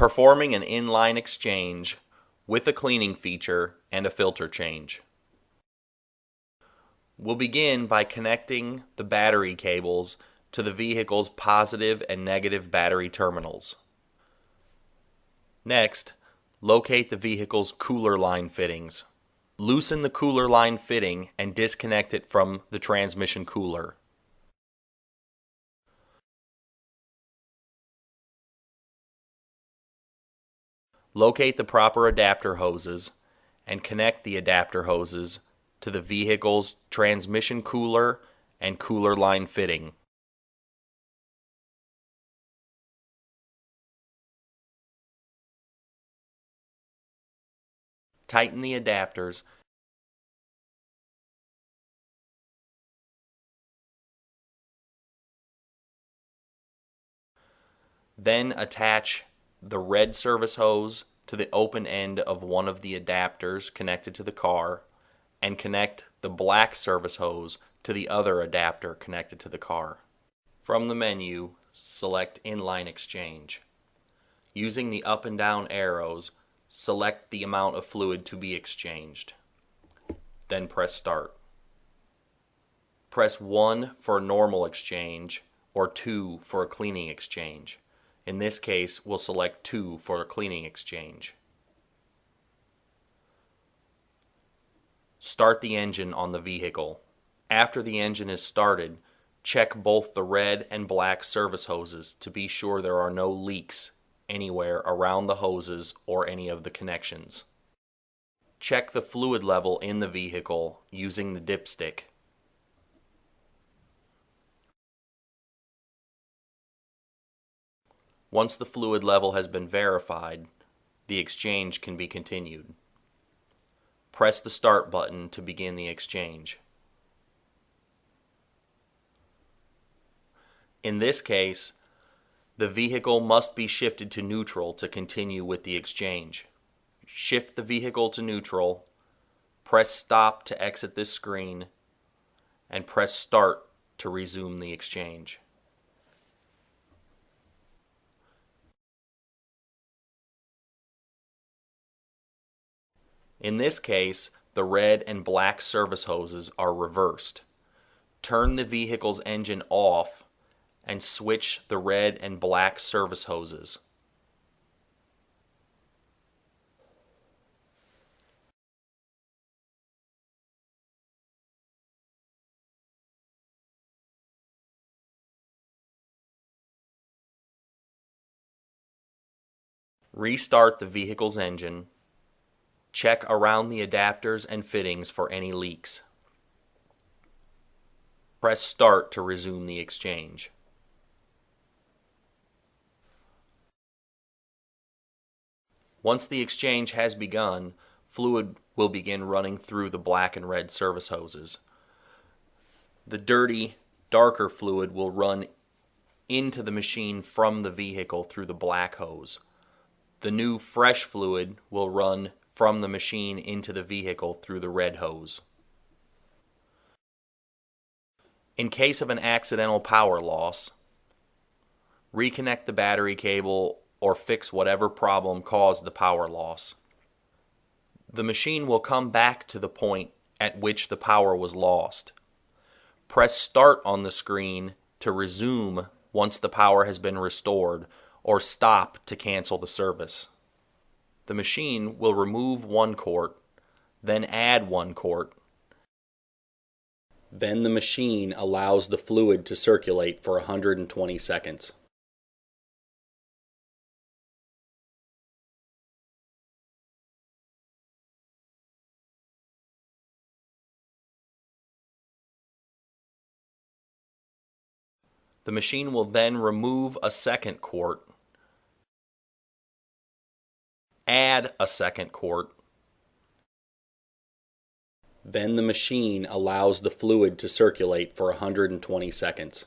Performing an inline exchange with a cleaning feature and a filter change. We'll begin by connecting the battery cables to the vehicle's positive and negative battery terminals. Next, locate the vehicle's cooler line fittings. Loosen the cooler line fitting and disconnect it from the transmission cooler. Locate the proper adapter hoses and connect the adapter hoses to the vehicle's transmission cooler and cooler line fitting. Tighten the adapters then attach the red service hose to the open end of one of the adapters connected to the car and connect the black service hose to the other adapter connected to the car. From the menu, select Inline Exchange. Using the up and down arrows, select the amount of fluid to be exchanged. Then press Start. Press 1 for a normal exchange or 2 for a cleaning exchange. In this case, we'll select 2 for a cleaning exchange. Start the engine on the vehicle. After the engine is started, check both the red and black service hoses to be sure there are no leaks anywhere around the hoses or any of the connections. Check the fluid level in the vehicle using the dipstick. Once the fluid level has been verified, the exchange can be continued. Press the Start button to begin the exchange. In this case, the vehicle must be shifted to neutral to continue with the exchange. Shift the vehicle to neutral, press Stop to exit this screen, and press Start to resume the exchange. In this case, the red and black service hoses are reversed. Turn the vehicle's engine off and switch the red and black service hoses. Restart the vehicle's engine. Check around the adapters and fittings for any leaks. Press Start to resume the exchange. Once the exchange has begun, fluid will begin running through the black and red service hoses. The dirty, darker fluid will run into the machine from the vehicle through the black hose. The new, fresh fluid will run from the machine into the vehicle through the red hose. In case of an accidental power loss, reconnect the battery cable or fix whatever problem caused the power loss. The machine will come back to the point at which the power was lost. Press Start on the screen to resume once the power has been restored, or Stop to cancel the service. The machine will remove 1 quart, then add 1 quart. Then the machine allows the fluid to circulate for 120 seconds. The machine will then remove a 2nd quart, add a 2nd quart, then the machine allows the fluid to circulate for 120 seconds.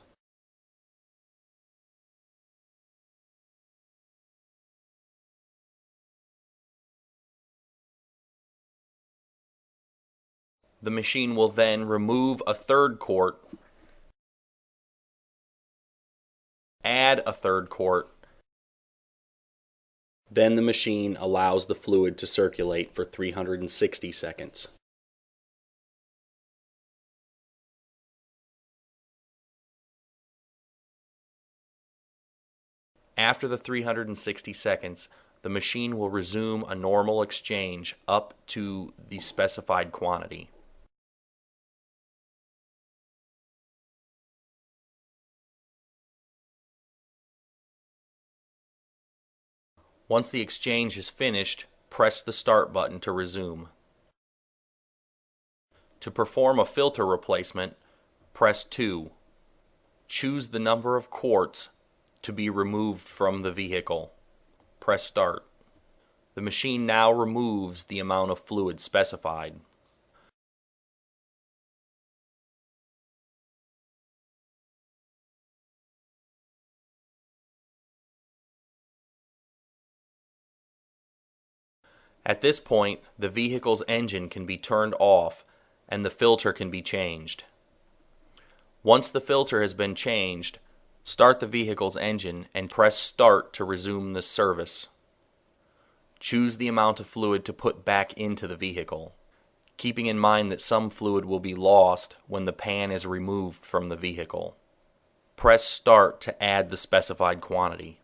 The machine will then remove a 3rd quart, add a 3rd quart, Then the machine allows the fluid to circulate for 360 seconds. After the 360 seconds, the machine will resume a normal exchange up to the specified quantity. Once the exchange is finished, press the start button to resume. To perform a filter replacement, press 2. Choose the number of quarts to be removed from the vehicle. Press start. The machine now removes the amount of fluid specified. At this point, the vehicle's engine can be turned off and the filter can be changed. Once the filter has been changed, start the vehicle's engine and press start to resume the service. Choose the amount of fluid to put back into the vehicle, keeping in mind that some fluid will be lost when the pan is removed from the vehicle. Press start to add the specified quantity.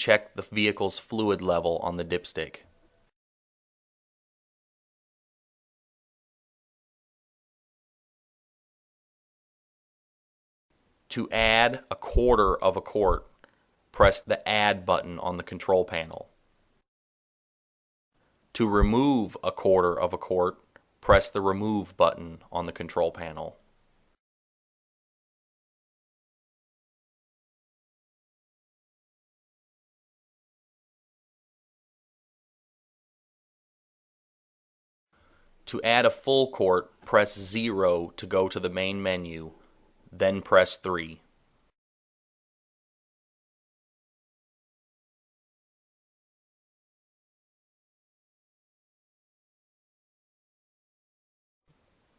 Check the vehicle's fluid level on the dipstick. To add a quarter of a quart, press the Add button on the control panel. To remove a quarter of a quart, press the Remove button on the control panel. To add a full quart, press 0 to go to the main menu, then press 3.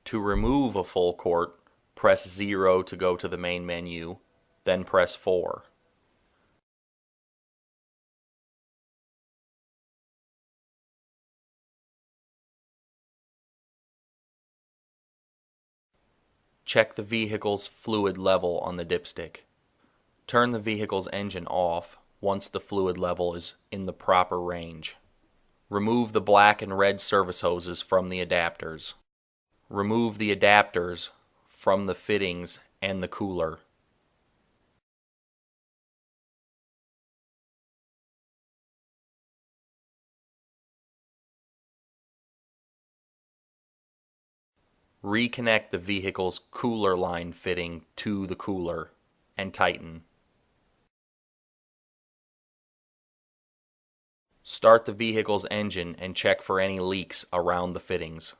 To remove a full quart, press 0 to go to the main menu, then press 4. Check the vehicle's fluid level on the dipstick. Turn the vehicle's engine off once the fluid level is in the proper range. Remove the black and red service hoses from the adapters. Remove the adapters from the fittings and the cooler. Reconnect the vehicle's cooler line fitting to the cooler and tighten. Start the vehicle's engine and check for any leaks around the fittings.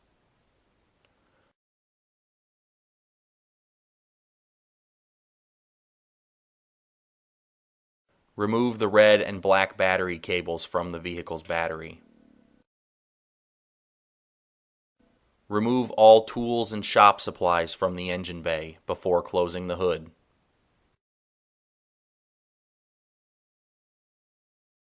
Remove the red and black battery cables from the vehicle's battery. Remove all tools and shop supplies from the engine bay before closing the hood.